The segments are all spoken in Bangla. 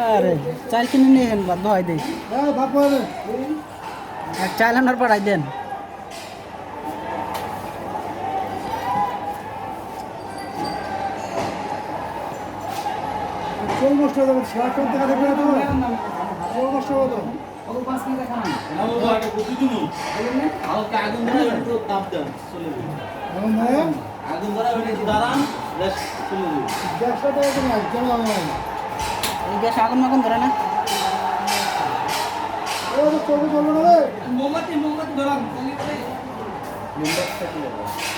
আরে চাল কিনে নিয়ে হেন বাদ ভাই দেই চাল আনার পাড়াই দেন চল নষ্ট হয়ে যাবে সারা করতে দেখবে না তোমার চল নষ্ট হয়ে যাবে ওকে 5 মিনিট খানা না ও আগে কত দিমু আগে আগুন ধরে একটু তাপ দেন চলে যাবে এখন ভাই আগুন ধরে একটু দাঁড়ান বেশ চলে যাবে গ্যাসটা তো একদম একদম এই গ্যাস আগুন মাগুন ধরে না ও তো চলবে চলবে না রে মোমবাতি ধরান মোমবাতি চলে যাবে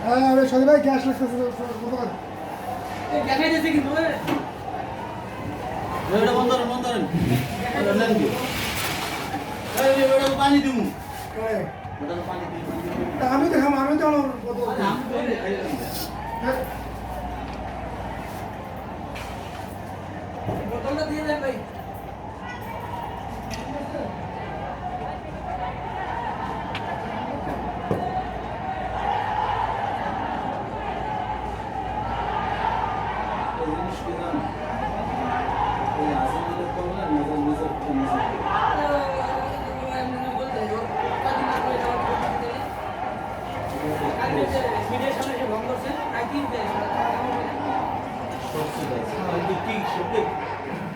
হ্যাঁ আরে সাদি ভাই গ্যাস লাগতেছে কত করে দেখাই দিয়েছে কিন্তু এটা বন্ধ করেন নেন কি এই এটা পানি দিমু এটা পানি দিমু আমি দেখাম আমি জানো কত বোতলটা দিয়ে দেন ভাই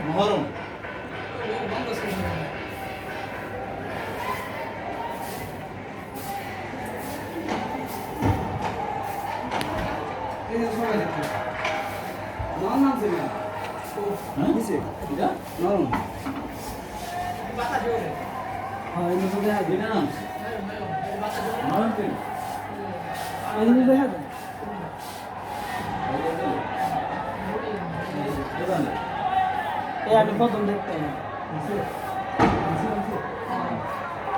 মহরম আমি প্রথম দেখতে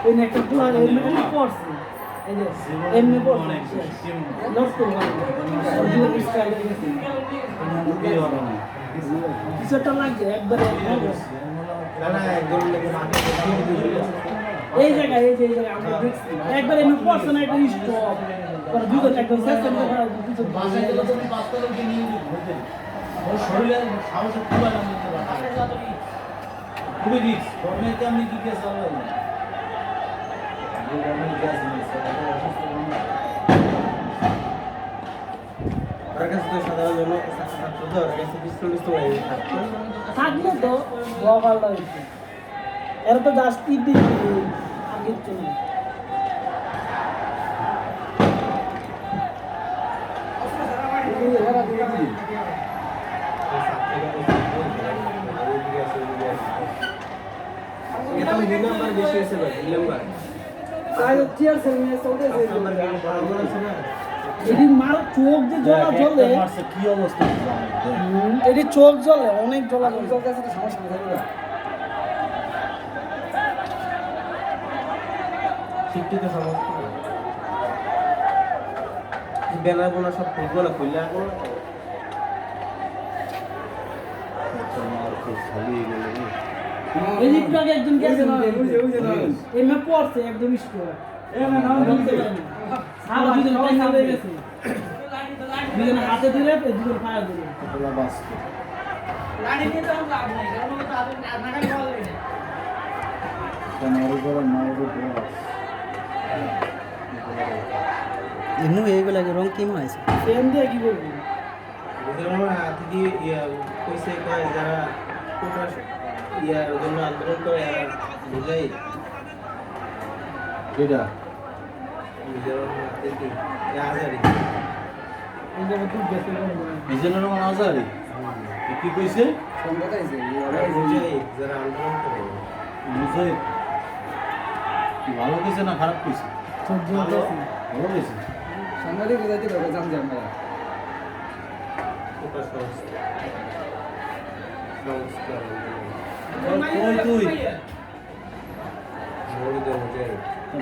ওই একটা পুরান এমনি পড়ছে এই যে এমনি পড়ছে লস করব কিছু একটা লাগছে একবারে এই জায়গায় আমরা দেখছি একবার এমনি পড়ছে না একটা স্টপ আর দুটো একদম শেষ করতে পারা কিছু বাসায় গেলে তুমি পাঁচতলা উঠে নিয়ে যেতে ওর শরীরে সাহসে খুবই রিক্স গরমেতে আমি কি গ্যাস চালাবো থাকলে তো বগাল লাগছে এর তো জাস্তি দিবি আগে চলে চোখ যে জ্বলা জ্বলে কি অবস্থা এটি চোখ জ্বলে অনেক জ্বলা জ্বলে সমস্যা শিক্ষিত সমস্যা বেলা বোনা সব খুলবো না খুললে এখন একজন গেছে এমনি পড়ছে একদম স্টোর দুজনে হাতে ধরে দুজন ফায়ার ধরে এমনি এইগুলো রং কি হয়েছে সেম দিয়ে কি করবো যারা ইয়ার জন্য আন্দোলন করে বুঝাই এটা বিজনের মান আজারি কি কইছে যারা আন্দোলন করে মুজাহিদ কি ভালো কইছে না খারাপ কইছে ভালো কইছে সাংবাদিক বুঝাইতে পারবে জানতে আমরা তুই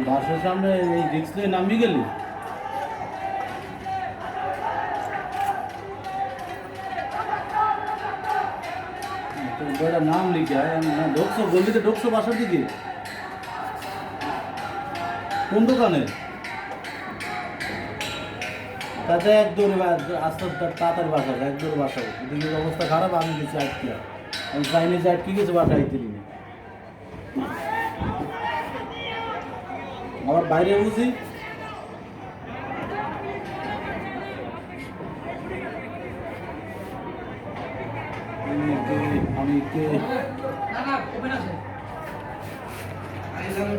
বাসের সামনে এই রিক্স নিয়ে নামি গেলি তো বইটার নাম লিখে ঢুকছো গলিতে ঢুকছো বাসার দিকে কোন দোকানে তাতে এক দৌড়ে আস্তে আস্তে তাড়াতাড়ি বাসা এক দৌড়ে বাসা এদিকে অবস্থা খারাপ আমি গেছি আটকে আমি চাইনিজ আটকে গেছি বাসা আইতেলি না আবার বাইরে বুঝি আমি কে না না ওপেন আছে